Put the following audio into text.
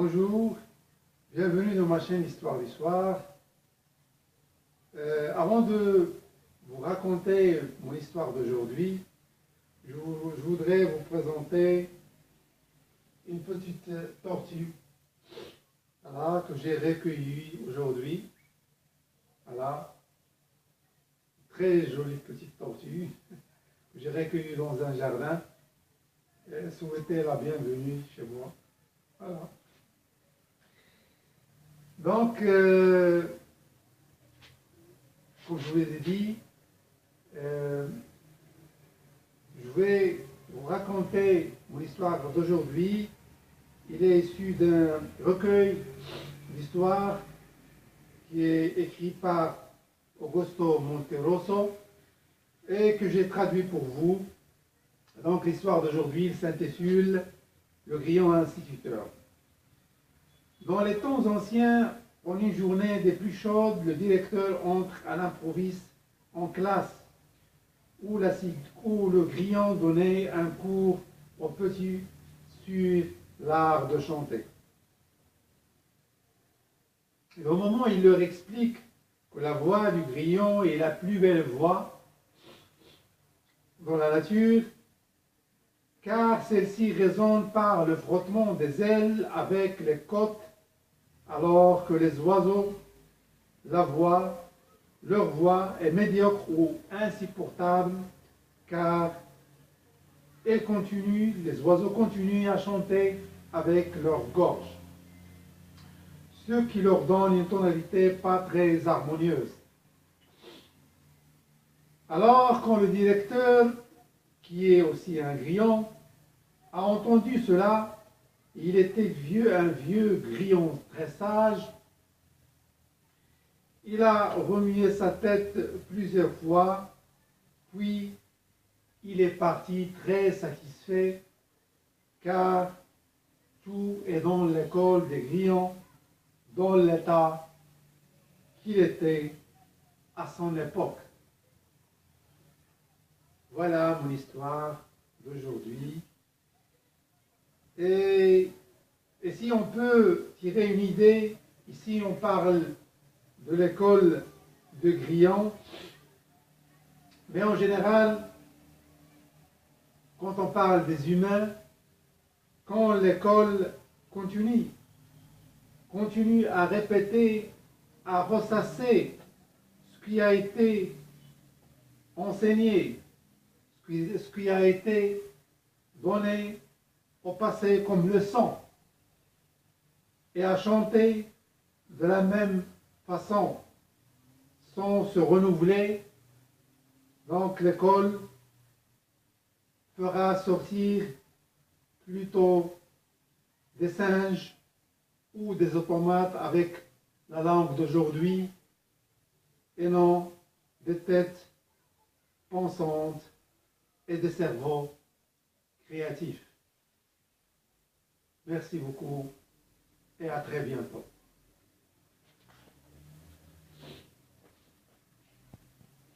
Bonjour, bienvenue dans ma chaîne Histoire du Soir. Avant de vous raconter mon histoire d'aujourd'hui, je voudrais vous présenter une petite tortue voilà, que j'ai recueillie aujourd'hui. Voilà, très jolie petite tortue que j'ai recueillie dans un jardin. Et souhaitez la bienvenue chez moi. Voilà. Donc, comme je vous l'ai dit, je vais vous raconter mon histoire d'aujourd'hui. Il est issu d'un recueil d'histoires qui est écrit par Augusto Monterosso et que j'ai traduit pour vous. Donc l'histoire d'aujourd'hui s'intitule « Le grillon instituteur ». Dans les temps anciens, en une journée des plus chaudes, le directeur entre à l'improviste en classe où le grillon donnait un cours aux petits sur l'art de chanter. Et au moment où il leur explique que la voix du grillon est la plus belle voix dans la nature, car celle-ci résonne par le frottement des ailes avec les côtes, alors que les oiseaux, leur voix est médiocre ou insupportable, car les oiseaux continuent à chanter avec leur gorge, ce qui leur donne une tonalité pas très harmonieuse. Alors, quand le directeur, qui est aussi un grillon, a entendu cela, il était un vieux grillon très sage. Il a remué sa tête plusieurs fois, puis il est parti très satisfait, car tout est dans l'école des grillons, dans l'état qu'il était à son époque. Voilà mon histoire d'aujourd'hui. Et si on peut tirer une idée, ici on parle de l'école de grillons, mais en général, quand on parle des humains, quand l'école continue à répéter, à ressasser ce qui a été enseigné, ce qui a été donné au passé comme leçon, et à chanter de la même façon, sans se renouveler, donc l'école fera sortir plutôt des singes ou des automates avec la langue d'aujourd'hui, et non des têtes pensantes et des cerveaux créatifs. Merci beaucoup et à très bientôt.